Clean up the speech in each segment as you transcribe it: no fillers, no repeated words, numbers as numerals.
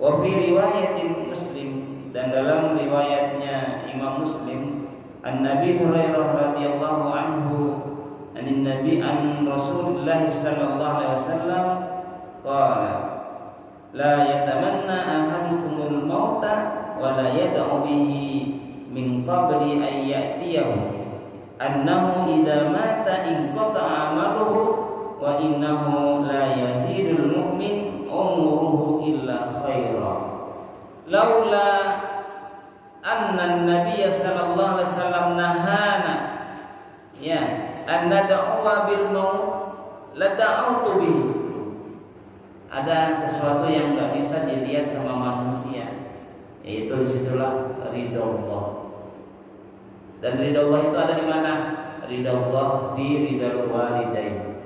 Wa fi riwayatin Muslim, dan dalam riwayatnya Imam Muslim, an Nabi Hurairah radhiyallahu anhu an Nabi an Rasulullah sallallahu alaihi wasallam qala la yatamanna ahadukumul mauta wa la yad'u bihi min qabli an ya'tiyahu annahu idza mata inqata'a amaluhu wa innahu la yazidul mu'min umruhu illa khaira. Laula anna an-nabiy sallallahu alaihi wasallam nahana ya an nad'uwa bil maut la da'utu bihi. Ada sesuatu yang enggak bisa dilihat sama manusia, yaitu disitulah ridha Allah. Dan ridha Allah itu ada di mana? Ridha Allah fi ridal walidain,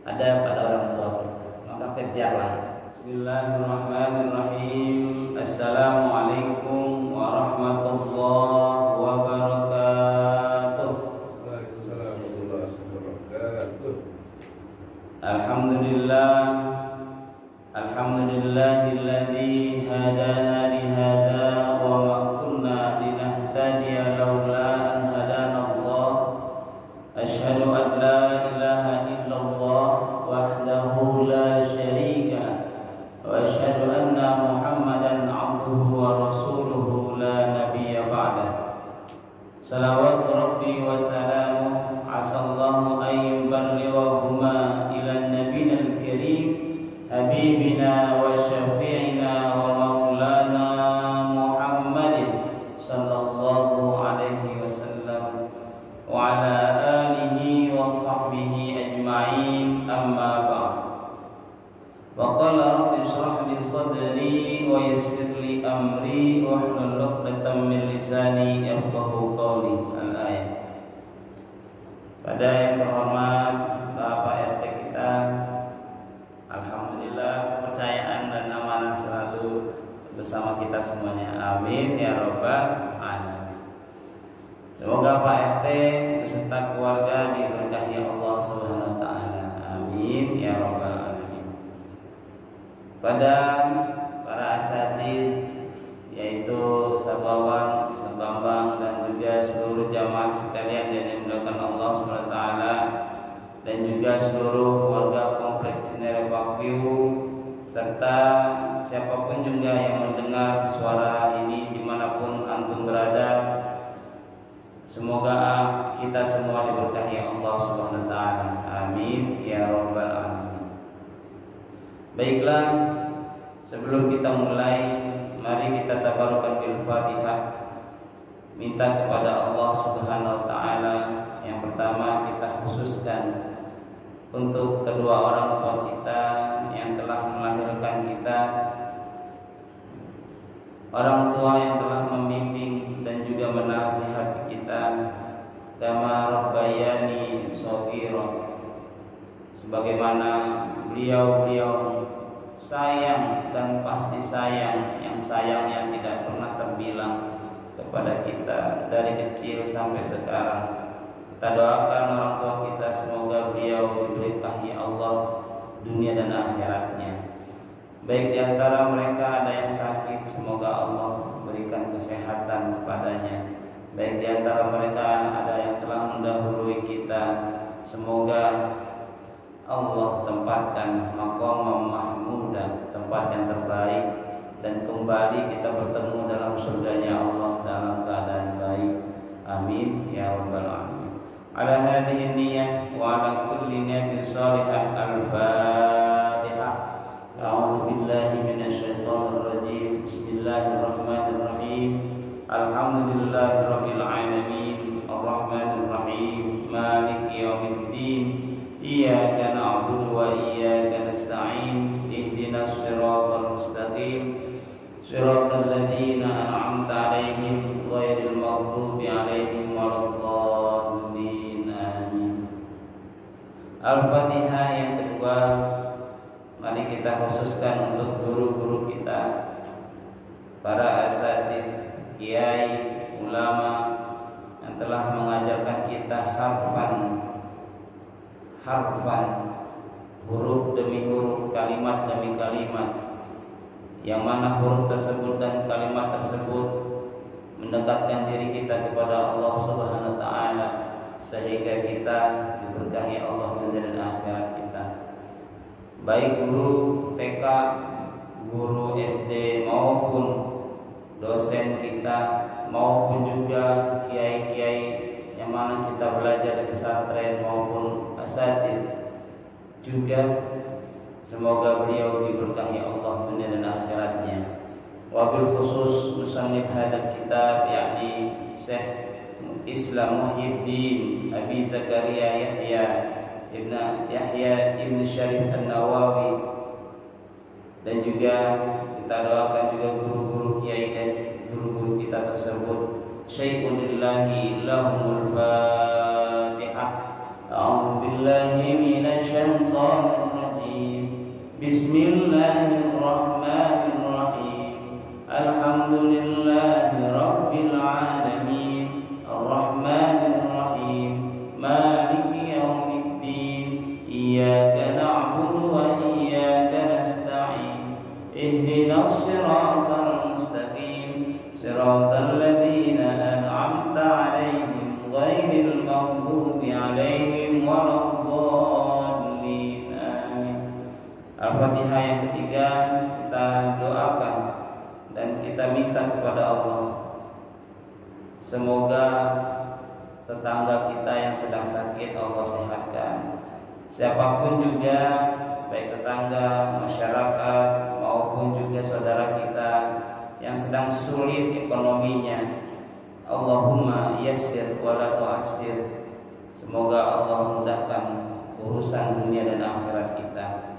ada pada orang tua kita, maka kejarlah. Bismillahirrahmanirrahim. Assalamualaikum warahmatullahi wabarakatuh. Waalaikumsalam warahmatullahi wabarakatuh. Alhamdulillah, alhamdulillahilladzi hadana li hada wa ma kunna linahtadiya laula an hadana Allah. Asyhadu an la ilaha illallah wahdahu la syarika wa asyhadu anna Muhammadan abduhu wa rasuluhu la nabiyya ba'dah. Salawatu rabbi wa salamuh asallahu an yuballighahuma ila nabiyil karim habibina wa syafi'ina wa maulana Muhammadin sallallahu alaihi wasallam wa ala alihi wa sahbihi ajma'in, amma ba'd. Wa qala rabbi shrah li sadri wa yassir li amri wa hlul 'uqdatam min lisani yafqahu qawli. Al-ayat. Pada yang terhormat Bapak RT kita, alhamdulillah kepercayaan dan amanah selalu bersama kita semuanya. Amin ya rabbal alamin. Semoga Pak RT beserta keluarga diberkahi Allah Subhanahu wa taala. Amin ya rabbal alamin. Pada para asatidz, yaitu Sabawang, Sabambang, dan juga seluruh jamaah sekalian yang dimuliakan Allah Subhanahu wa taala, dan juga seluruh warga kompleks Cinere Pakview, serta siapapun juga yang mendengar suara ini dimanapun antum berada, semoga kita semua diberkahi Allah Subhanahu wa taala. Amin ya rabbal alamin. Baiklah, sebelum kita mulai, mari kita tabarukan bil Fatihah. Minta kepada Allah Subhanahu wa taala yang pertama kita khususkan untuk kedua orang tua kita yang telah melahirkan kita, orang tua yang telah membimbing dan juga menasihati kita, kama rabbayani shaghira, sebagaimana beliau-beliau sayang dan pasti sayang, yang sayangnya tidak pernah terbilang kepada kita dari kecil sampai sekarang. Kita doakan orang tua kita semoga beliau diberkahi Allah dunia dan akhiratnya. Baik di antara mereka ada yang sakit, semoga Allah berikan kesehatan kepadanya. Baik di antara mereka ada yang telah mendahului kita, semoga Allah tempatkan maqam mahmudah, tempat yang terbaik, dan kembali kita bertemu dalam surganya Allah dalam keadaan baik. Amin ya rabbal alamin. Ala hadhihi niyyah wa ala kulli niyatin salihah. Al-Fatihah. A'udzu billahi minasyaitonir rajim. Bismillahirrahmanirrahim. Alhamdulillahirabbil alamin. Arrahmanir rahim. Maliki yaumiddin. Iyyaka na'budu wa iyyaka nasta'in. Ihdinas siratal mustaqim. Siratal ladzina an'amta 'alaihim ghairil maghdubi 'alaihim waladdallin. Amin. Al-Fatihah yang kedua, mari kita khususkan untuk guru-guru kita, para asatidz, kiai, ulama yang telah mengajarkan kita harfan, huruf demi huruf, kalimat demi kalimat, yang mana huruf tersebut dan kalimat tersebut mendekatkan diri kita kepada Allah Subhanahu wa taala sehingga kita diberkahi Allah dunia dan akhirat kita. Baik guru TK, guru SD maupun dosen kita maupun juga kiai-kiai yang mana kita belajar di pesantren maupun asatidz juga, semoga beliau diberkahi Allah dunia dan akhiratnya. Wabil khusus musannif hadal kitab yakni Syekh Islam Muhyiddin Abi Zakaria Yahya ibn Syarif An-Nawawi, dan juga kita doakan juga guru-guru kiai dan guru-guru kita tersebut. Syai'un lillahi lahumul Fatihah. A'udzu billahi minasy syaithanir rajim. Bismillahirrahmanirrahim. Alhamdulillahi rabbil alamin. Ar-Rahmanir Rahim. Maliki yaumiddin. Iyyaka na'budu wa iyyaka nasta'in. Ihdinas siratal mustaqim. Siratal ladzina an'amta 'alaihim ghairil maghdubi 'alaihim waladdallin. Amin. Al-Fatihah yang ketiga kita doakan dan kita minta kepada Allah, semoga tetangga kita yang sedang sakit Allah sehatkan. Siapapun juga, baik tetangga, masyarakat maupun juga saudara kita yang sedang sulit ekonominya, Allahumma yassir wa la tu'assir. Semoga Allah mudahkan urusan dunia dan akhirat kita.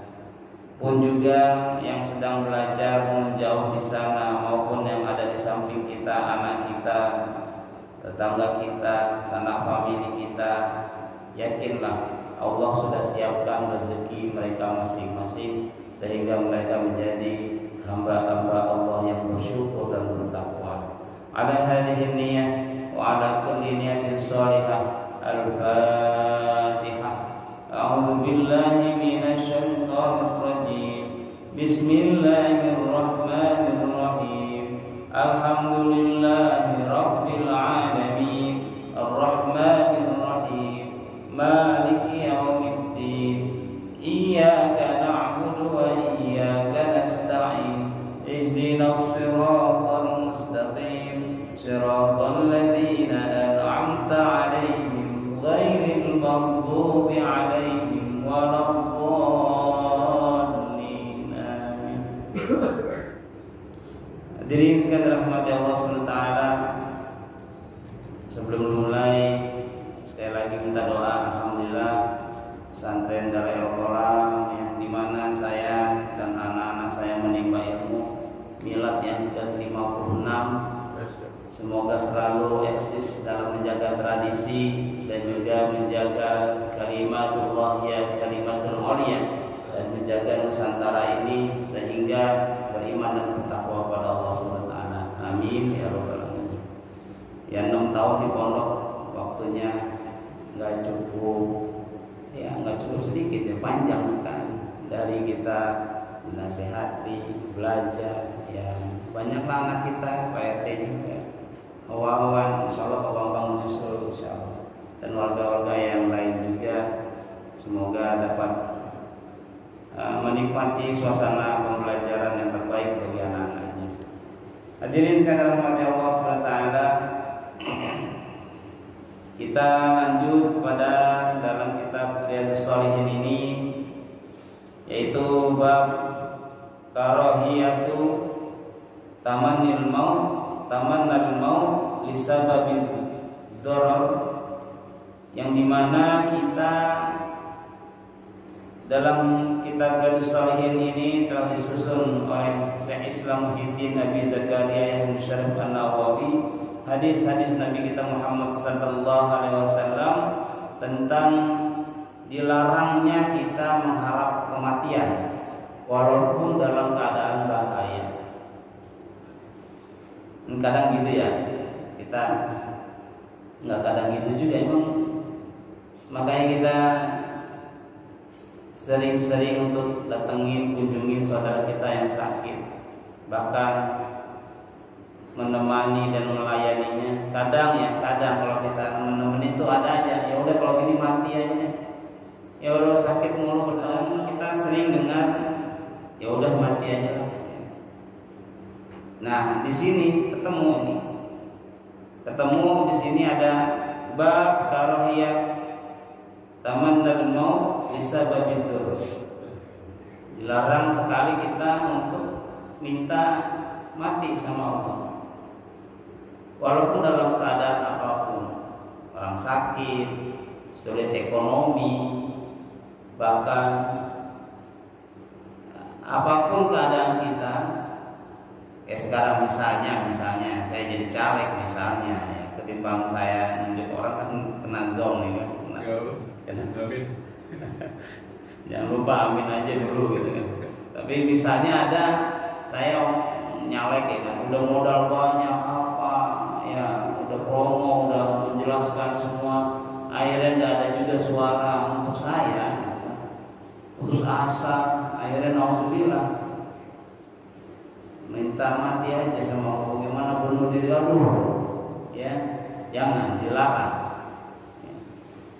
Pun juga yang sedang belajar menjauh di sana maupun yang ada di samping kita, anak kita, tetangga kita, sanak famili kita, yakinlah Allah sudah siapkan rezeki mereka masing-masing sehingga mereka menjadi hamba-hamba Allah yang bersyukur dan bertakwa. Ala hadhihi niyyah wa ala kulli niyatin shalihah. Al-Fatihah. A'udzu billahi minasy syaithanir rajim. Bismillahirrahmanirrahim. Alhamdulillahi rabbil alamin. Ar-Rahmanir Rahim. Maliki yaumiddin. Iyyaka na'budu wa iyyaka nasta'in. Ihdinas siratal mustaqim. Siratal ladzina an'amta 'alaihim ghairil maghdubi 'alaihim waladdallin. Amin. Hadirin sekalian dirahmati Allah SWT, sebelum mulai sekali lagi minta doa. Alhamdulillah pesantren Darul Qalam yang dimana saya dan anak-anak saya menimba ilmu milad yang ke-56, semoga selalu eksis dalam menjaga tradisi dan juga menjaga kalimatullah ya kalimatul ulya dan menjaga Nusantara ini sehingga beriman dan bertakwa kepada Allah SWT. Amin ya rabbal alamin. Ya 6 tahun di pondok waktunya nggak cukup sedikit ya, panjang sekali. Dari kita dinasehati, belajar, ya banyaklah anak kita, Pak RT juga, Wawan, insya Allah Pak Bambang menyusul, insya Allah, dan warga-warga yang lain juga. Semoga dapat menikmati suasana pembelajaran yang terbaik bagi anak-anaknya. Hadirin sekalian rahmati Allah SWT, kita lanjut kepada dalam kitab Riyadhus Shalihin ini, yaitu bab karahiyatu tamannal maut lisababil dharar, yang dimana kita dalam kitab Riyadhus Shalihin ini telah disusun oleh Syekh Islam Muhyiddin Abi Zakaria Yahya Syarif An-Nawawi, hadis-hadis Nabi kita Muhammad sallallahu alaihi wasallam tentang dilarangnya kita mengharap kematian walaupun dalam keadaan bahaya. Kadang gitu ya, kita nggak kadang gitu juga emang. Makanya kita sering-sering untuk datengin, kunjungin saudara kita yang sakit. bahkan menemani dan melayaninya. Kadang kalau kita menemani itu ada aja, ya udah kalau gini mati aja, ya udah sakit mulu bertahun, kita sering dengar ya udah mati aja lah. Nah di sini ketemu di sini ada bab karahiyah tamannal maut lisababid dzur. Dilarang sekali kita untuk minta mati sama Allah, walaupun dalam keadaan apapun, orang sakit, sulit ekonomi, bahkan apapun keadaan kita. Ya sekarang misalnya saya jadi caleg misalnya, ya, ketimbang saya nunjuk orang kan kena zong nih kan. Amin. Jangan lupa amin aja dulu gitu kan. Tapi misalnya ada saya nyalek ya kan, udah modal banyak apa ya, udah promo, udah menjelaskan semua, akhirnya nggak ada juga suara untuk saya, gitu. Putus asa, akhirnya nauzubillah minta mati aja sama Allah. Bagaimana bunuh diri, aduh ya, jangan, dilarang.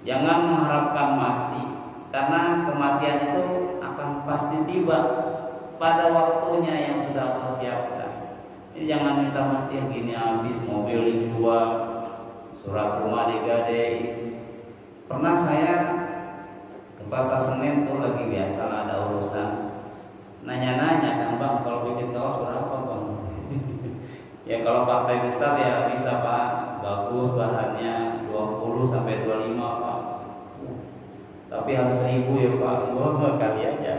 Jangan mengharapkan mati, karena kematian itu akan pasti tiba pada waktunya yang sudah Allah siapkan. Jadi jangan minta mati yang gini habis, mobil dijual, surat rumah digadein. Pernah saya ke Pasar Senen tuh lagi biasa ada urusan, nanya-nanya kan bang, kalau bikin kaos berapa bang? Ya kalau partai besar ya bisa pak, bagus bahannya 20 sampai 25 pak. Tapi harus 1000 ya pak, gua kali aja.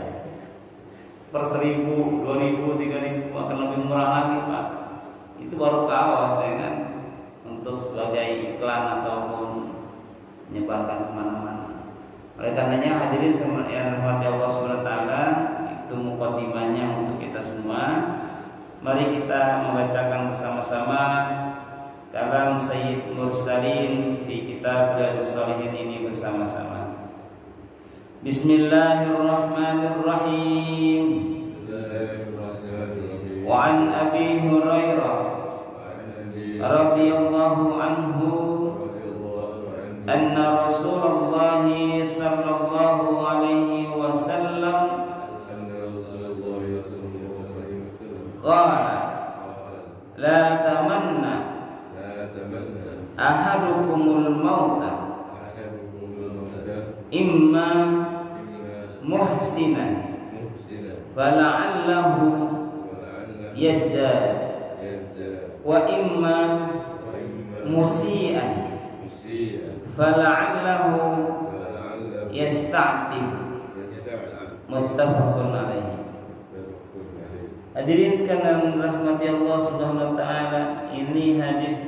Per 1000, 2000, 3000 akan lebih murah lagi pak. Itu baru kaos ya kan, untuk sebagai iklan ataupun menyebarkan kemana-mana. Oleh karenanya hadirin yang dirahmati Allah SWT, itu mukadimahnya untuk kita semua. Mari kita membacakan bersama-sama kalam Sayyid Mursalin fi kitab Riyadhus Shalihin ini bersama-sama. Bismillahirrahmanirrahim. Wa an Abi Hurairah radhiyallahu anhu anna Rasulullah sallallahu alaihi wasallam qala la tamanna ahadukumul mauta imma muhsinan fala'allahu yazdad wa imma musian fala'allahu yasta'tib. Muttafaqun alaihi. Hadirin sekalian rahmati Allah Subhanahu wa taala, ini hadis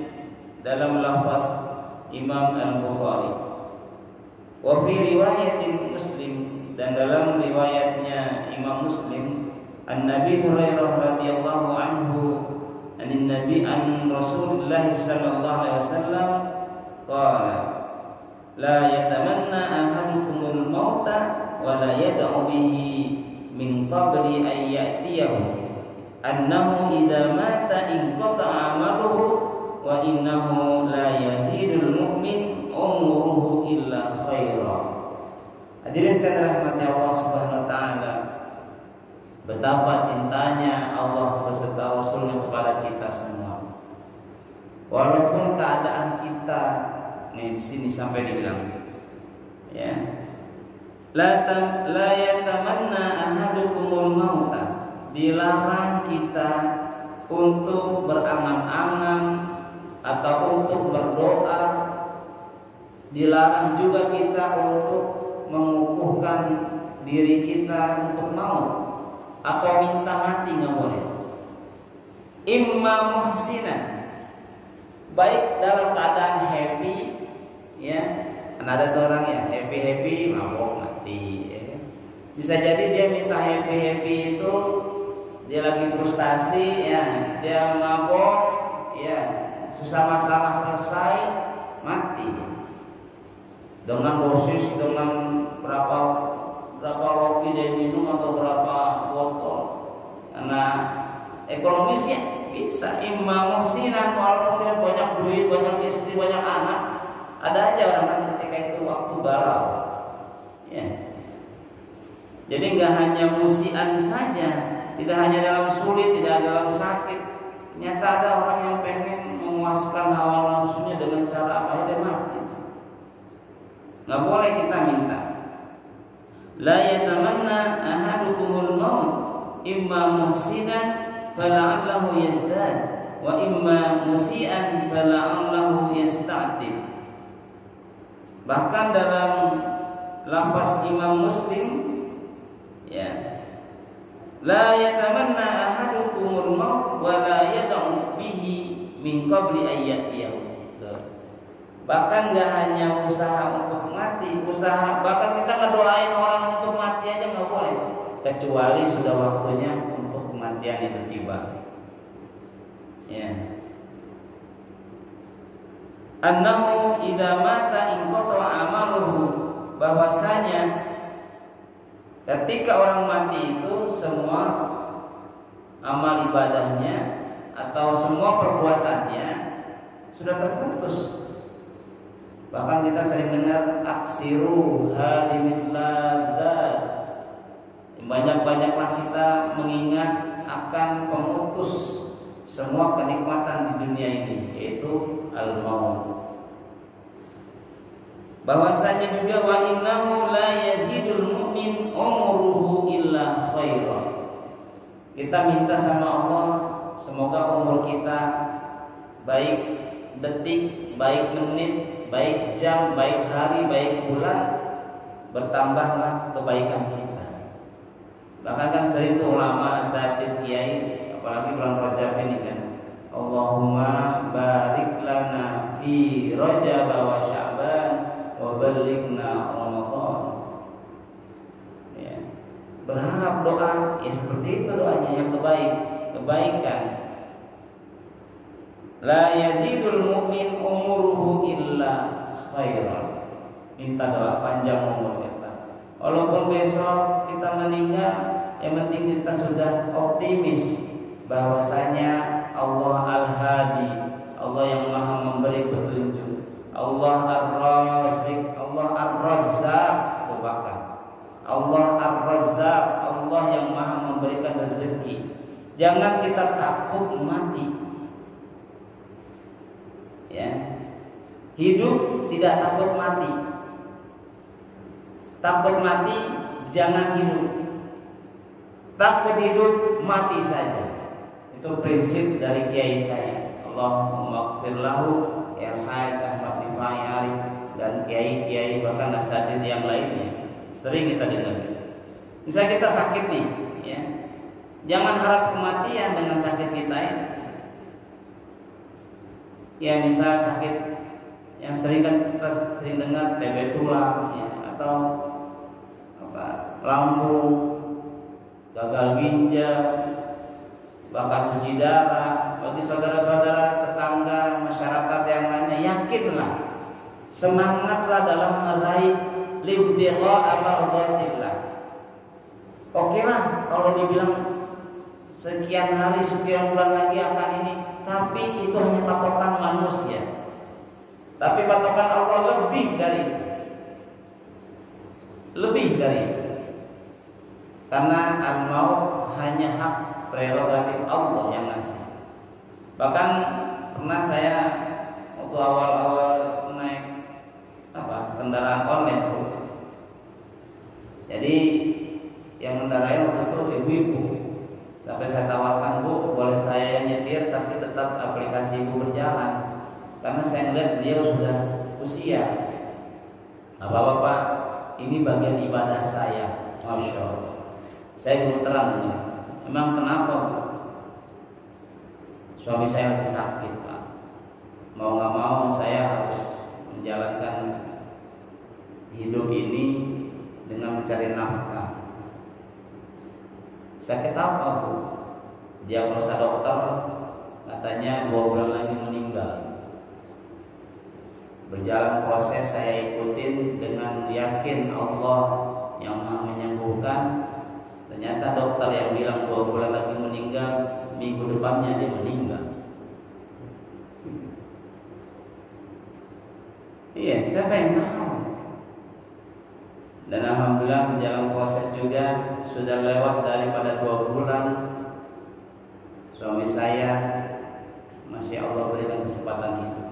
dalam lafaz Imam Al-Bukhari. Wa fi riwayatin Muslim, dan dalam riwayatnya Imam Muslim, An-Nabi Hurairah radhiyallahu anhu anin Nabi an Rasulullah sallallahu alaihi wasallam qala la yatamanna ahadukumul mauta wa la yad'u bihi min qabli an ya'tiyahu annahu idza mata inqata'a amaluhu wa innahu la yazidul mu'min umruhu illa khaira. Hadirin sekalian rahmatnya Allah Subhanahu wa taala, betapa cintanya Allah beserta Rasulnya kepada kita semua. Walaupun keadaan kita nih di sini sampai dibilang ya, la yatamanna ahadukumul mauta, dilarang kita untuk berangan-angan atau untuk berdoa, dilarang juga kita untuk mengukuhkan diri kita untuk maut atau minta mati, nggak boleh. Imma muhsinan, baik dalam keadaan happy ya, kan ada tuh orang ya happy mabok mati ya. Bisa jadi dia minta happy itu dia lagi frustasi ya, dia mabok ya, susah masalah selesai mati ya. Dengan dosis, dengan berapa roti dia minum atau berapa botol, karena ekonomis ya bisa. Imam muhsinan, walaupun dia banyak duit, banyak istri, banyak anak, ada aja orang kan ketika itu waktu galau. Ya. Jadi nggak hanya musian saja, tidak hanya dalam sulit, tidak dalam sakit. Ternyata ada orang yang pengen memuaskan hawa nafsunya dengan cara apa ya, dia mati. Nggak boleh kita minta. La yatamanna ahadukumul maut imma muhsinan fala'allahu yazdad wa imma musian fala'allahu yasta'tib. Bahkan dalam lafaz Imam Muslim ya, la yatamanna ahadukumul maut wa la yad'u bihi min qabli ayyatiyahu. Bahkan gak hanya usaha untuk mati, usaha bahkan kita ngedoain orang untuk mati aja nggak boleh, kecuali sudah waktunya untuk kematian itu tiba. Ya. Annahu idza mata inqata'a amaluhu, bahwasanya ketika orang mati itu semua amal ibadahnya atau semua perbuatannya sudah terputus. Bahkan kita sering dengar aksiru hadimil ladzat, banyak-banyaklah kita mengingat akan pemutus semua kenikmatan di dunia ini, yaitu al-maut. Bahwasanya juga wa innahu la yazidul mu'min umruhu illa khairan. Kita minta sama Allah semoga umur kita baik detik, baik menit, baik jam, baik hari, baik bulan, bertambahlah kebaikan kita. Bahkan kan sering tuh ulama, asatidz, kiai, apalagi bulan Rajab ini kan, Allahumma barik lana fi Rajab wa Sya'ban wa balighna Ramadan. Ya. Berharap doa ya seperti itu doanya yang kebaikan. La yazidul mu'min umuruhu illa khairan. Minta doa panjang umur kita. Walaupun besok kita meninggal, yang penting kita sudah optimis bahwasanya Allah Al-Hadi, Allah yang Maha memberi petunjuk, Allah Ar-Razik, Allah Ar-Razzaq, bahkan Allah Ar-Razzaq, Allah yang Maha memberikan rezeki. Jangan kita takut mati. Ya. Hidup tidak takut mati. Takut mati jangan hidup. Takut hidup mati saja. Itu prinsip dari kiai saya. Allahumma ighfir lahu ya Haj Ahmad Rifai Arif dan kiai-kiai bahkan asatidz yang lainnya. Sering kita dengar. Misalnya kita sakit nih, ya. Jangan harap kematian dengan sakit kita ini. Ya misal sakit yang sering kan kita sering dengar TB tulang ya, atau apa, lambung, gagal ginjal, bahkan cuci darah. Bagi saudara-saudara, tetangga, masyarakat yang lainnya, yakinlah, semangatlah dalam meraih libtigha mardhatillah. Oke lah kalau dibilang sekian hari, sekian bulan lagi akan ini, tapi itu hanya patokan manusia. Tapi patokan Allah lebih dari itu. Lebih dari itu. Karena al-maut hanya hak prerogatif Allah yang ngasih. Bahkan pernah saya waktu awal-awal naik kendaraan online tuh. Jadi yang mengendarai waktu itu ibu-ibu. Sampai saya tawarkan, Bu, boleh saya yang nyetir tapi tetap aplikasi ibu berjalan. Karena saya melihat beliau sudah usia. Bapak-bapak, ini bagian ibadah saya. Masya Allah. Saya ingin terang dengan itu. Emang kenapa, Bu? Suami saya lagi sakit, Pak. Mau gak mau saya harus menjalankan hidup ini dengan mencari nafkah. Sakit apa, Bu? Diagnosa dokter katanya 2 bulan lagi meninggal. Berjalan proses saya ikutin dengan yakin Allah yang Maha menyembuhkan. Ternyata dokter yang bilang 2 bulan lagi meninggal minggu depannya dia meninggal. Iya, siapa yang tahu? Dan alhamdulillah dalam proses juga sudah lewat daripada 2 bulan. Suami saya masih Allah berikan kesempatan hidup.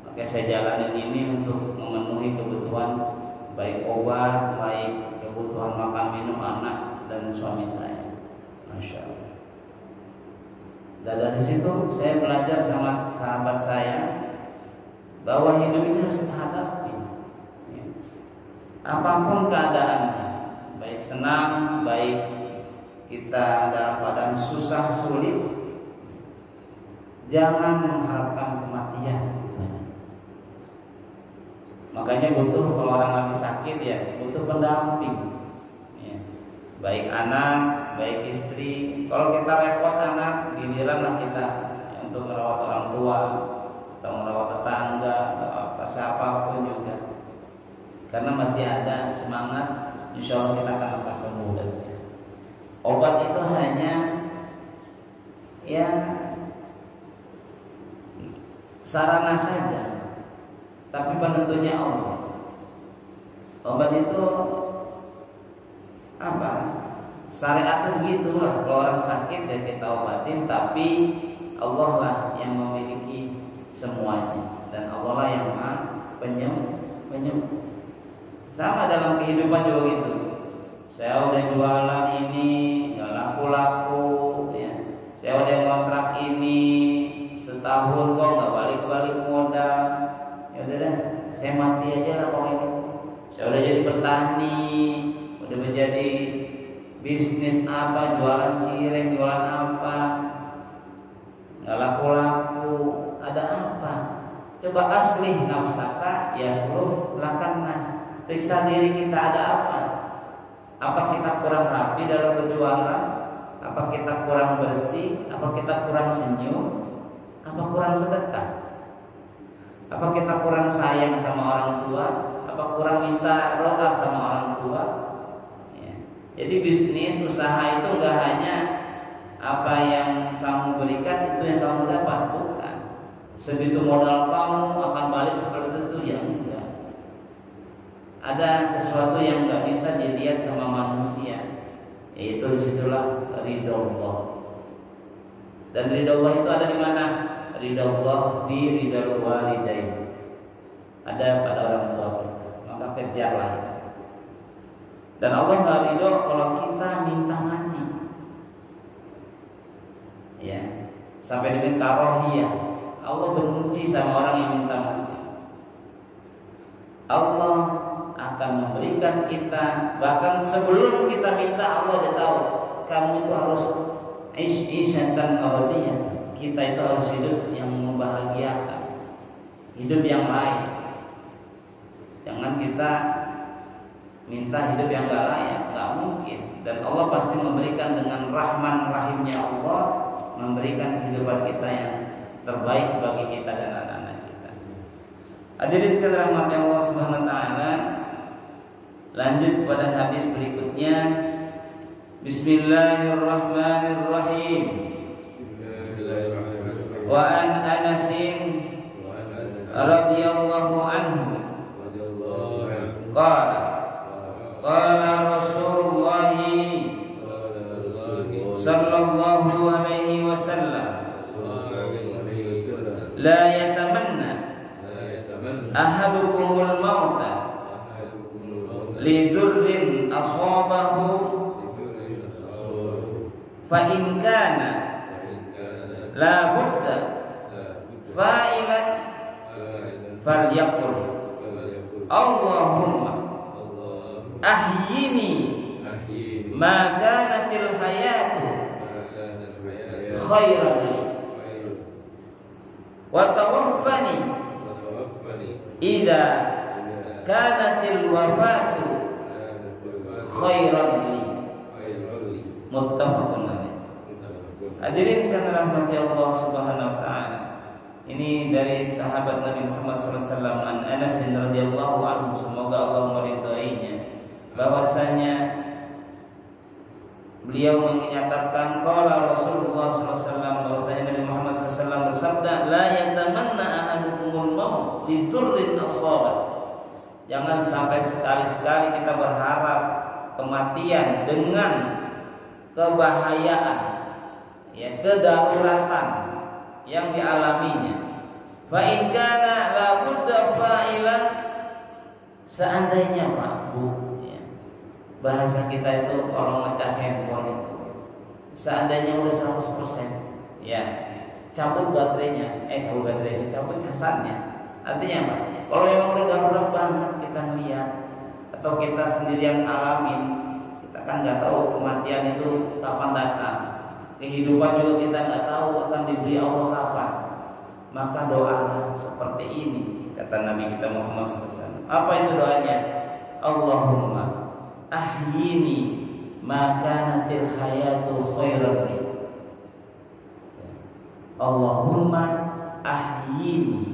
Maka saya jalanin ini untuk memenuhi kebutuhan baik obat, baik kebutuhan makan minum anak dan suami saya. Masya Allah. Dan dari situ saya belajar sama sahabat saya bahwa hidup ini harus kita hadapi. Apapun keadaannya, baik senang, baik kita dalam keadaan susah, sulit, jangan mengharapkan kematian. Makanya butuh, kalau orang lagi sakit ya butuh pendamping ya. Baik anak, baik istri. Kalau kita repot anak, giliranlah kita untuk merawat orang tua atau merawat tetangga atau apa siapapun juga. Karena masih ada semangat, insya Allah kita akan lekas sembuh dan sehat. Obat itu hanya ya sarana saja, tapi penentunya Allah. Obat itu apa? Syariat begitulah. Kalau orang sakit ya kita obatin, tapi Allah lah yang memiliki semuanya dan Allah lah yang Maha penyembuh. Sama dalam kehidupan juga gitu. Saya udah jualan ini nggak laku-laku, ya. Saya udah ngontrak ini setahun kok nggak balik-balik modal. Ya udah dah, saya mati aja lah kalau ini. Saya udah jadi petani, udah menjadi bisnis apa, jualan cireng, jualan apa, nggak laku-laku. Ada apa? Coba aslih nafsaka ya suruh lakan nas. Periksa diri kita ada apa? Apa kita kurang rapi dalam berjualan? Apa kita kurang bersih? Apa kita kurang senyum? Apa kurang sedekah? Apa kita kurang sayang sama orang tua? Apa kurang minta doa sama orang tua? Ya. Jadi bisnis usaha itu enggak hanya apa yang kamu berikan itu yang kamu dapat, bukan. Segitu modal kamu akan balik seperti itu ya enggak. Ada sesuatu yang nggak bisa dilihat sama manusia, yaitu disitulah ridho Allah. Dan ridho Allah itu ada di mana? Ridho Allah fi ridho walidain. Ada pada orang tua kita, maka kejarlah. Dan Allah nggak ridho kalau kita minta mati. Ya, sampai dengan karohiyah. Allah benci sama orang yang minta mati. Allah akan memberikan kita, bahkan sebelum kita minta Allah sudah tahu kamu itu harus isyatan abadiyah. Kita itu harus hidup yang membahagiakan, hidup yang layak. Jangan kita minta hidup yang gak layak, gak mungkin. Dan Allah pasti memberikan dengan rahman rahimnya Allah, memberikan kehidupan kita yang terbaik bagi kita dan anak-anak kita. Hadirin sekalian rahmat Allah Subhanahu wa taala. Lanjut pada hadis berikutnya. Bismillahirrahmanirrahim. Wa an Anas radhiyallahu anhu qala qala Rasulullah sallallahu alaihi wasallam la yatamanna ahadukumul mauta lidurrin asabahu fa in kana la budda fa'ilan falyaqul Allahumma ahyini ma kanatil hayatu khairan li wa tawaffani idza kanatil wafatu khairan li. Muttafaqun alaih. Hadirin sekalian rahmati Allah Subhanahu wa taala. Ini dari sahabat Nabi Muhammad SAW, an Anas radhiyallahu anhu, semoga Allah meridainya, bahwasanya beliau menyatakan qala Rasulullah SAW, bahwasanya Nabi Muhammad SAW bersabda, la yatamanna ahadukumul maut lidurrin asabat. Jangan sampai sekali-sekali kita berharap kematian dengan kebahayaan, ya, kedaruratan yang dialaminya. Fa in kana la budda fa'ilan, seandainya Pak Bu, ya, bahasa kita itu kalau ngecas handphone itu, seandainya udah 100%, ya, cabut baterainya, cabut casannya. Artinya apa? Kalau memang udah darurat banget kita ngeliat atau kita sendirian alamin, kita kan nggak tahu kematian itu kapan datang, kehidupan juga kita nggak tahu akan diberi Allah kapan. Maka doalah seperti ini, kata Nabi kita Muhammad SAW. Apa itu doanya? Allahumma ahyini ma kanatil hayatu khairan li. Allahumma ahyini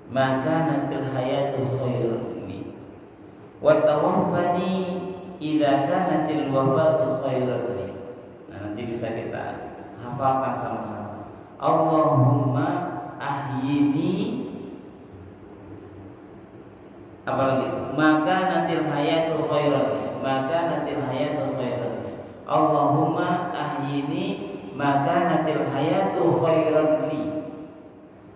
ma kanatil hayatu khairan li wa tawaffani idza kanatil wafatu khairan li. Nah, nanti bisa kita hafalkan sama-sama. Allahumma ahyini, apalagi itu, maka natil hayatu khairan, maka natil hayatu khairan. Allahumma ahyini maka natil hayatu khairan li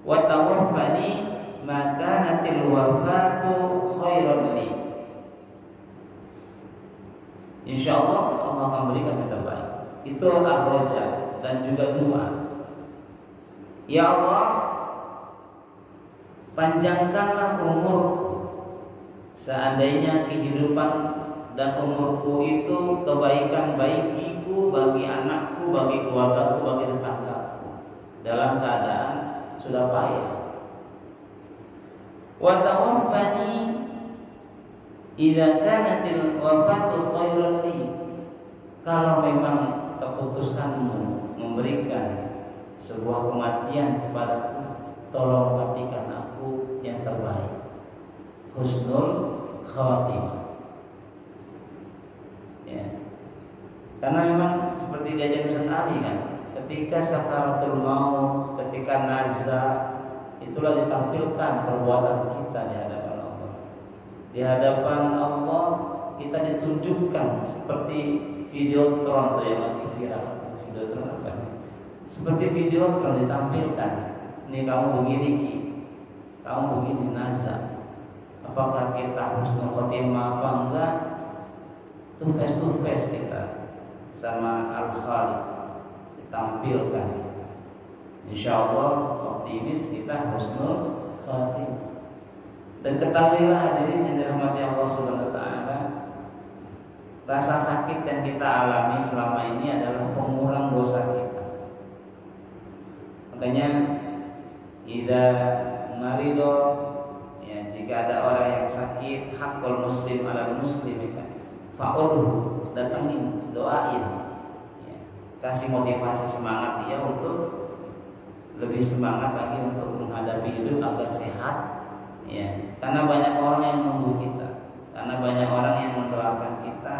wa tawaffani maka natil wafatu khairan li. Insyaallah Allah akan berikan yang terbaik. Itu ar-raja dan juga doa. Ya Allah, panjangkanlah umurku. Seandainya kehidupan dan umurku itu kebaikan bagiku, bagi anakku, bagi keluargaku, bagi tetanggaku, dalam keadaan sudah payah. Wa tawaffani idza kanatil wafatu khairan li. Kalau memang keputusanmu memberikan sebuah kematian kepadaku, tolong matikan aku yang terbaik, husnul khatimah. Ya. Karena memang seperti diajar Ustaz Ali kan, ketika sakaratul maut, ketika nazar, itulah ditampilkan perbuatan kita di hadapan Allah. Di hadapan Allah kita ditunjukkan seperti videotron yang lagi viral. Videotron apa? Seperti videotron ditampilkan. Ini kamu begini Ki, kamu begini nazar. Apakah kita husnul khotimah apa enggak? Itu face to face kita sama Al-Khaliq ditampilkan. Insyaallah optimis kita husnul khotimah. Dan ketahuilah hadirin yang dirahmati Allah Subhanahu wa taala, rasa sakit yang kita alami selama ini adalah pengurang dosa kita. Makanya idza marido, ya, jika ada orang yang sakit, hakul muslim ala muslim, fa'uduh, datangin, doain, ya, kasih motivasi semangat dia untuk lebih semangat lagi untuk menghadapi hidup agar sehat, ya, karena banyak orang yang menunggu kita, karena banyak orang yang mendoakan kita,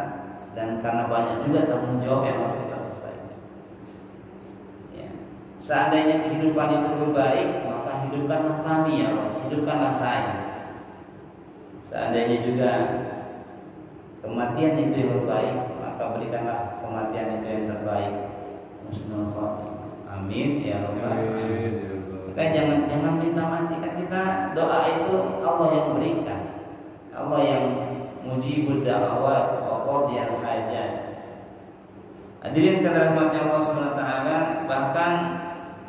dan karena banyak juga tanggung jawab yang harus kita selesaikan. Ya. Seandainya kehidupan itu lebih baik, maka hidupkanlah kami ya Allah, hidupkanlah saya. Seandainya juga kematian itu yang terbaik, maka berikanlah kematian itu yang terbaik, husnul khotimah. Amin ya rabbal alamin. Kita jangan minta mati, kan kita doa itu Allah yang berikan, Allah yang mujibud da'awat wa qadiyal hajat. Hadirin sekalian rahmati Allah Subhanahu wa taala, bahkan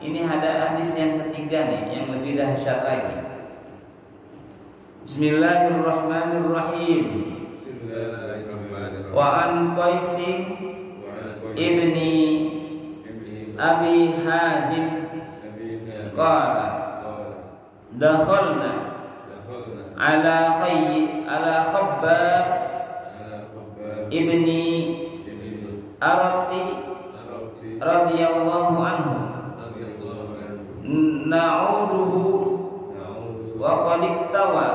ini ada hadis yang ketiga nih yang lebih dahsyat lagi. Bismillahirrahmanirrahim. Wa an Qaisi ibni Abi Hazim qala dakhalna ala Khabbab ibni Arati radhiyallahu anhu na'uduhu wa qad iktawa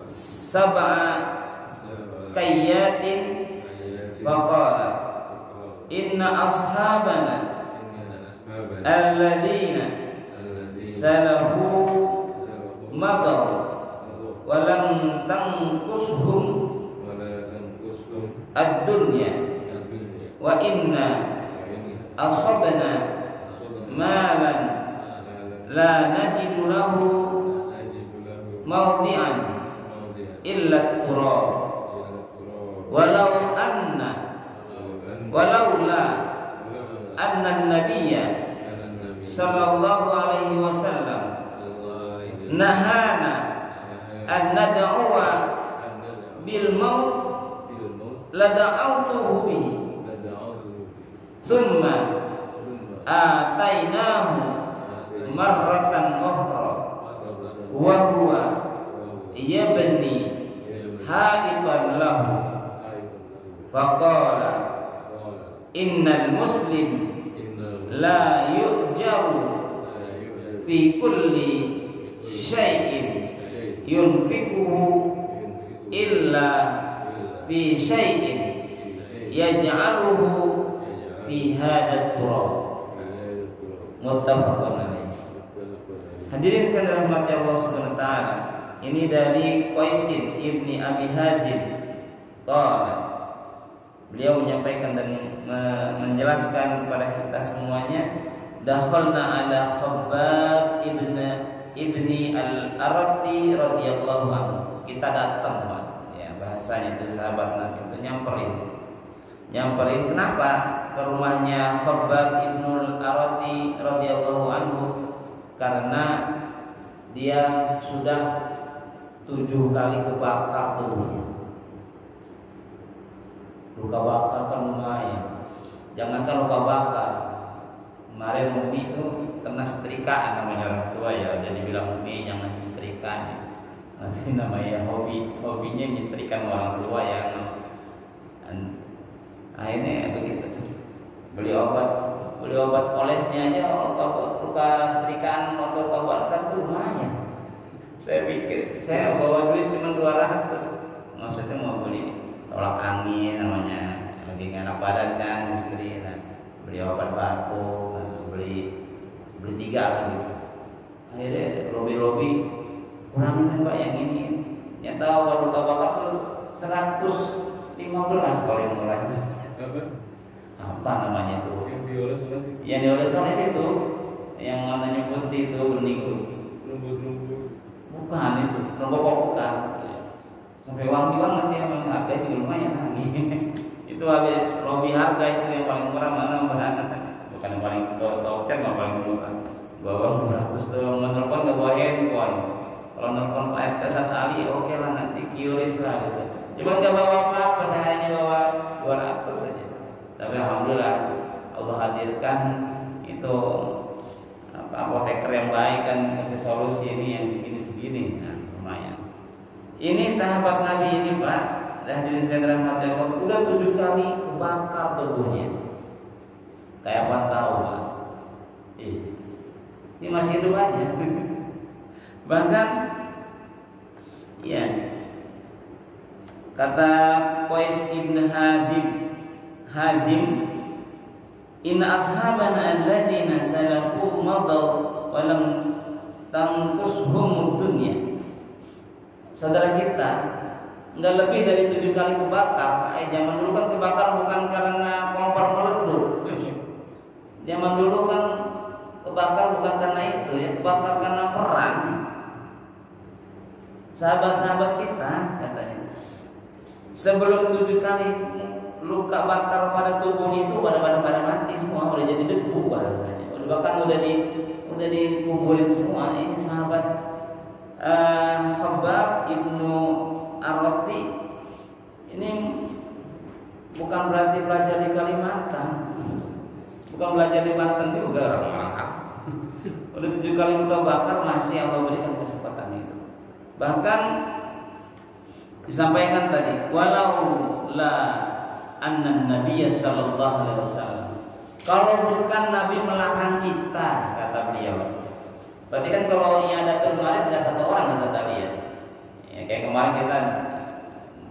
sab'a kayyatin faqala inna ashabana alladzina salafu madaw wa lam tanqushum ad-dunya wa inna asabna malan la najidu lahu mawdi'an illa turab walaula anna an-nabiyya sallallahu alaihi wasallam nahana an nad'uwa bil maut la da'awtuhu bihi thumma atainahu marratan ukhra wa huwa yabni ha'itan lahu faqala innal muslim la yu'jaru fi kulli syai'in yunfikuhu illa fi syai'in yaj'aluhu fi hadha turab. Muttafaqun alaih. Hadirin sekalian rahmati Allah Subhanahu wa taala. Ini dari Qaisin ibni Abi Hazim. Beliau menyampaikan dan menjelaskan kepada kita semuanya, dakhalna ala Khabbab ibni al-Arati radhiyallahu anhu. Kita datang, Pak. Ya, bahasanya itu sahabat Nabi itu nyamperin kenapa ke rumahnya Khabbab ibnul Arati radhiyallahu anhu? Karena dia sudah 7 kali kebakar tubuhnya. Luka bakar kan lumayan. Jangankan luka bakar, kemarin Umi itu kena setrikaan namanya orang tua ya. Jadi bilang Umi jangan nyetrika. Masih namanya hobinya nyetrikan orang tua yang akhirnya begitu. Beli obat olesnya aja luka setrikaan motor luka bakar tuh lumayan. Saya pikir saya bawa duit cuma 200, maksudnya mau beli tolak angin namanya, lagi nggak enak badan kan istri, beli obat batuk, beli 3 lah gitu. Akhirnya lobi kurangin Pak yang ini. Yang tahu kalau luka bakar tuh 115 kalau yang murah. Apa namanya tuh? Yang dioles-oles itu, yang warnanya putih itu bening. Bukan itu, rokok bukan. Sampai wangi banget sih emang, harga juga lumayan wangi. Itu habis lobby harga itu yang paling murah mana bukan yang paling voucher nggak paling murah. Bawa 200 doang, menelpon nggak bawa handphone. Kalau nelpon Pak RT Ali oke lah, nanti QRIS lah gitu. Cuma nggak bawa apa-apa, saya hanya bawa 200 saja. Tapi alhamdulillah Allah hadirkan itu apoteker yang baik kan, kasih solusi ini yang segini. Nah, lumayan. Ini sahabat Nabi ini Pak, hadirin saya rahmati Allah, udah 7 kali kebakar tubuhnya. Kayak apa tahu Pak? Ini masih hidup aja. Bahkan ya kata Qais ibn Hazim, inna ashabana alladzina salafu madaw wa lam tanqushum dunya. Saudara kita nggak lebih dari 7 kali kebakar. Zaman dulu kan kebakar bukan karena kompor meleduk. Zaman dulu kan kebakar bukan karena itu ya, kebakar karena perang. Sahabat-sahabat kita katanya, sebelum 7 kali luka bakar pada tubuhnya itu pada mati semua, udah jadi debu bahasanya. Bahkan udah dikuburin semua. Ini sahabat Khabbab ibnu Arati ini bukan berarti belajar di Kalimantan, bukan belajar di Banten juga orang-orang. Udah 7 kali luka bakar masih Allah berikan kesempatan itu. Bahkan disampaikan tadi, walau la anna Nabiya sallallahu alaihi wasallam, kalau bukan Nabi melarang kita, kata beliau. Berarti kan kalau yang ada kemarin tidak 1 orang kata dia. Ya, kayak kemarin kita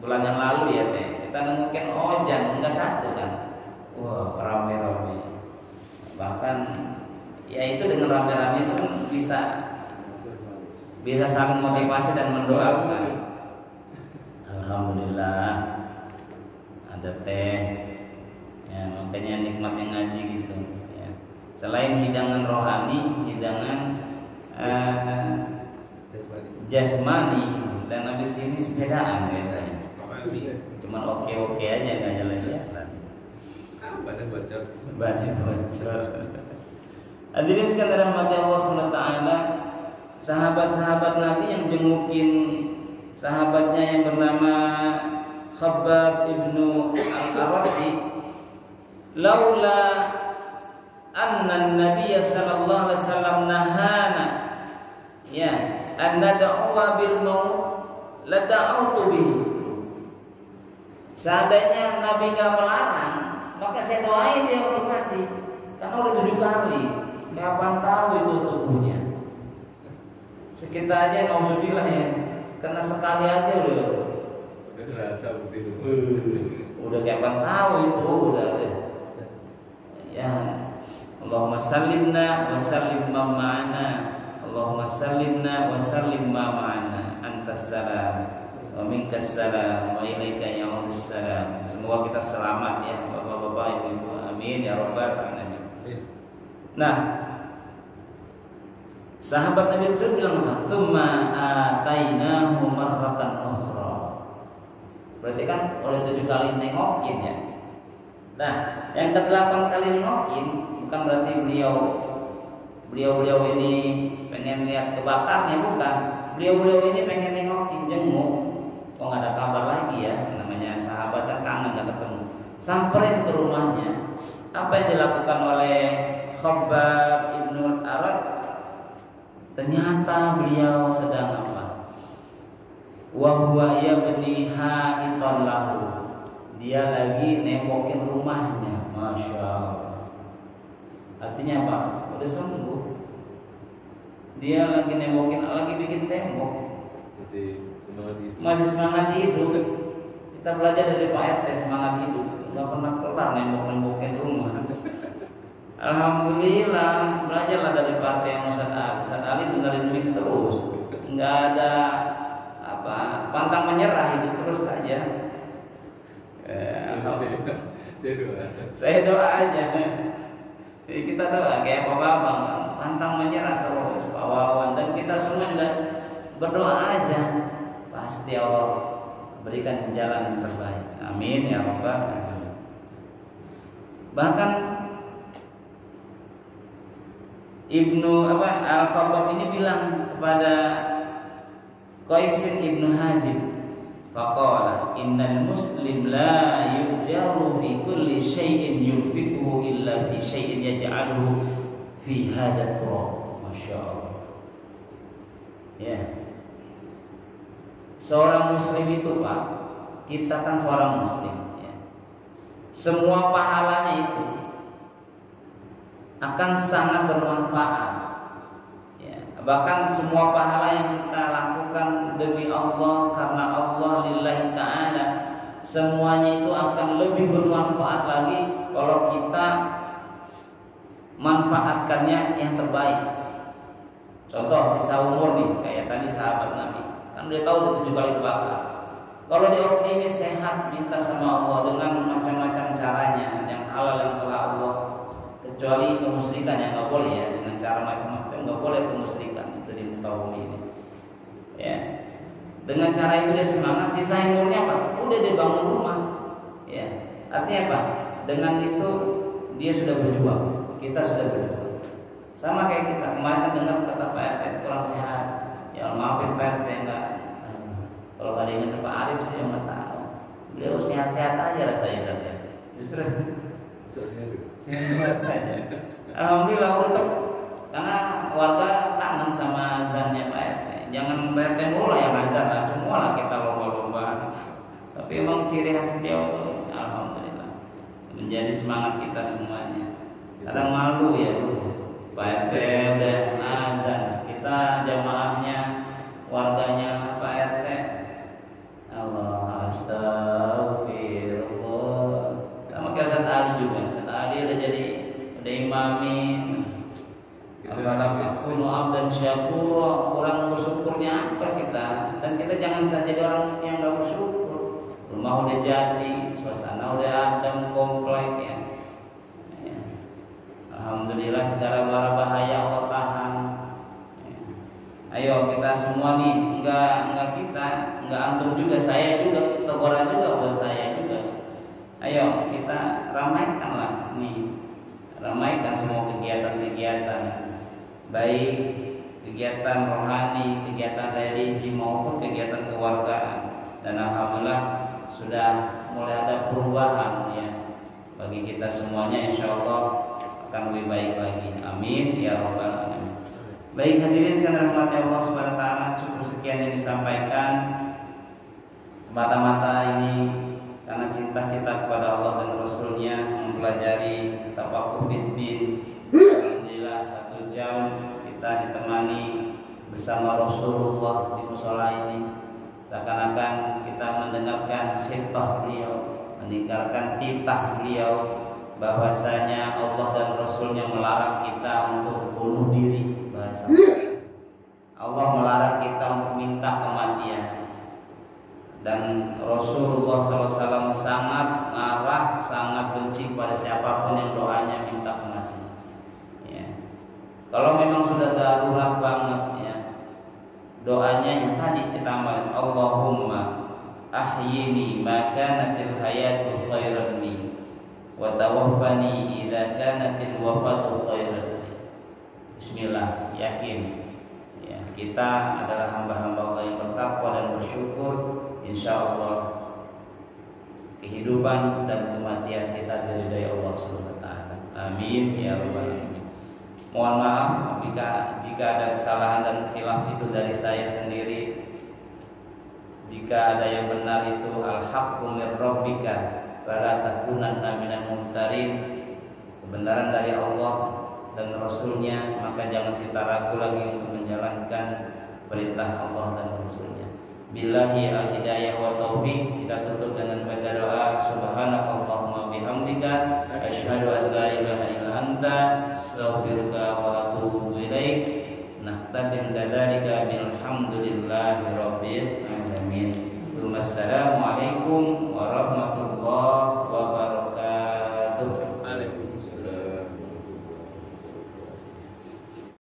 bulan yang lalu ya, kita kita nemukan ojan enggak satu kan. Wah, rame-rame. Bahkan ya itu dengan rame-rame itu kan bisa saling motivasi dan mendoakan. Alhamdulillah ada teh. Ya, makanya nikmatnya ngaji gitu ya. Selain hidangan rohani, hidangan jasmani dan habis ini sepedaan biasanya. Cuman oke aja nggak jalan-jalan. Badan bocor. Hadirin sekalian rahmati Allah SWT, sahabat-sahabat Nabi yang jengukin sahabatnya yang bernama Khabbab ibnu Al-Arati, laula anna Nabiy sallallahu alaihi wasallam nahana ya an nad'uwa bil maut la da'utu bihi. Seandainya Nabi enggak melarang, maka saya doain dia untuk mati. Karena udah 7 kali. Kapan tahu itu tubuhnya? Sekitar aja nauzubillah ya. Karena sekali aja udah rata begitu. Udah kapan tahu itu udah. Ya. Allahumma sallimna wa sallim ma ma'ana. Allahumma sallimna wa sallim ma ma'ana. Antas salam wa minkas salam wa ilaika ya'udus salam. Semoga kita selamat ya Bapak-bapak, Ibu-ibu. Amin ya rabbal alamin. Nah, sahabat Nabi Rasul bilang apa? Tsumma atainahu marratan ukhra. Berarti kan oleh 7 kali nengokin ya. Nah, yang ke-8 kali nengokin bukan berarti beliau ini pengen lihat kebakarnya, bukan. Beliau ini pengen nengokin, jenguk. Kok nggak ada kabar lagi ya? Namanya sahabat kan kangen nggak ketemu. Samperin ke rumahnya. Apa yang dilakukan oleh Khabbab ibnu Al-Arat? Ternyata beliau sedang apa? Wa huwa yabni ha'itan lahu. Dia lagi nembokin rumahnya. Masya Allah. Artinya apa? Udah sembuh. Dia lagi nembokin, lagi bikin tembok. Masih semangat hidup. Kita belajar dari Pak RT semangat hidup. Gak pernah kelar nembok-nembokin rumah. Alhamdulillah belajarlah dari Pak RT yang Ustaz Ali. Ustaz Ali dengerin mik terus. Nggak ada apa pantang menyerah, hidup terus saja. Saya doa aja. Kita doa kayak Pak Babang, pantang menyerah terus Pak Wawan, dan kita semua juga berdoa aja. Pasti Allah berikan jalan yang terbaik. Amin ya rabbal alamin. Bahkan Al-Khabbab ini bilang kepada Qaisin ibnu Hazim, faqala innal muslim la yujaru fi kulli syai'in yunfiquhu illa fi syai'in yaj'aluhu fi hadha turab. Masya Allah. Ya. Seorang muslim itu Pak, kita kan seorang muslim ya. Semua pahalanya itu akan sangat bermanfaat ya. Bahkan semua pahala yang kita lakukan demi Allah, karena Allah lillahi ta'ala, semuanya itu akan lebih bermanfaat lagi kalau kita manfaatkannya yang terbaik. Contoh sisa umur nih, kayak tadi sahabat Nabi, kan dia tahu udah 7 kali kebakar. Kalau dia optimis, sehat, minta sama Allah dengan macam-macam caranya yang halal yang telah Allah, kecuali kemusyrikan yang nggak boleh ya, dengan cara macam-macam nggak boleh kemusyrikan itu di muka bumi ini. Ya, dengan cara itu dia semangat, sisa umurnya apa? Udah dia bangun rumah. Ya, artinya apa? Dengan itu dia sudah berjuang, kita sudah berjuang. Sama kayak kita kemarin kan dengar kata Pak RT kurang sehat, ya maafin Pak RT enggak. Kalau nggak ingat Pak Arif sih yang nggak tahu. Beliau sehat-sehat aja rasanya katanya. Justru sehat aja. Alhamdulillah udah tuh. Karena warga kangen sama azannya Pak RT. Jangan Pak RT mulu lah yang azan lah, semua lah kita lomba-lomba. Tapi emang ciri khas beliau tuh, alhamdulillah, menjadi semangat kita semuanya. Kadang malu ya, Pak RT udah azan, kita jamaahnya, warganya Pak RT. Allah astaghfirullah. falam akunu abdan syakura, kurang bersyukurnya apa kita? Dan kita jangan saja jadi orang yang enggak bersyukur. Rumah udah jadi, suasana udah adem, komplek ya. Alhamdulillah segala mara bahaya Allah tahan. Ayo kita semua nih, enggak kita, enggak antum juga, saya juga, teguran juga buat saya juga. Ayo kita ramaikanlah nih, ramaikan semua kegiatan-kegiatan, baik kegiatan rohani, kegiatan religi maupun kegiatan kewargaan. Dan alhamdulillah sudah mulai ada perubahan ya bagi kita semuanya, insya Allah akan lebih baik lagi. Amin ya rabbal alamin. Baik hadirin sekalian rahmat Allah Subhanahu wa taala, cukup sekian yang disampaikan. Semata-mata ini karena cinta kita kepada Allah dan Rasulnya, mempelajari tafaqquh fiddin. Alhamdulillah 1 jam kita ditemani bersama Rasulullah di mushola ini. Seakan-akan kita mendengarkan khitbah beliau, mendengarkan titah beliau, bahwasanya Allah dan Rasulnya melarang kita untuk bunuh diri. Bahasa Allah melarang kita untuk minta kematian. Dan Rasulullah SAW sangat marah, sangat benci pada siapapun yang doanya minta kematian ya. Kalau memang sudah darurat banget ya, doanya yang tadi kita amalin, Allahumma ahyini ma kanatil hayatu khairan li wa tawaffani idza kanatil wafatu khairan li. Bismillah, yakin ya, kita adalah hamba-hamba Allah yang bertakwa dan bersyukur. Insya Allah kehidupan dan kematian kita diridhai Allah Subhanahu wa taala. Amin ya rabbal alamin. Mohon maaf jika ada kesalahan dan khilaf itu dari saya sendiri. Jika ada yang benar itu al-haqqu mir rabbika fala takunanna minal mumtarin. Kebenaran dari Allah dan Rasulnya, maka jangan kita ragu lagi untuk menjalankan perintah Allah dan Rasulnya. Billahi al-hidayah wa taufiq. Kita tutup dengan baca doa, subhanakallahumma bihamdika asyhadu an la ilaha illa anta astaghfiruka wa atubu ilaik. Nahtadim kadzalika bilhamdulillahi rabbil alamin. Assalamu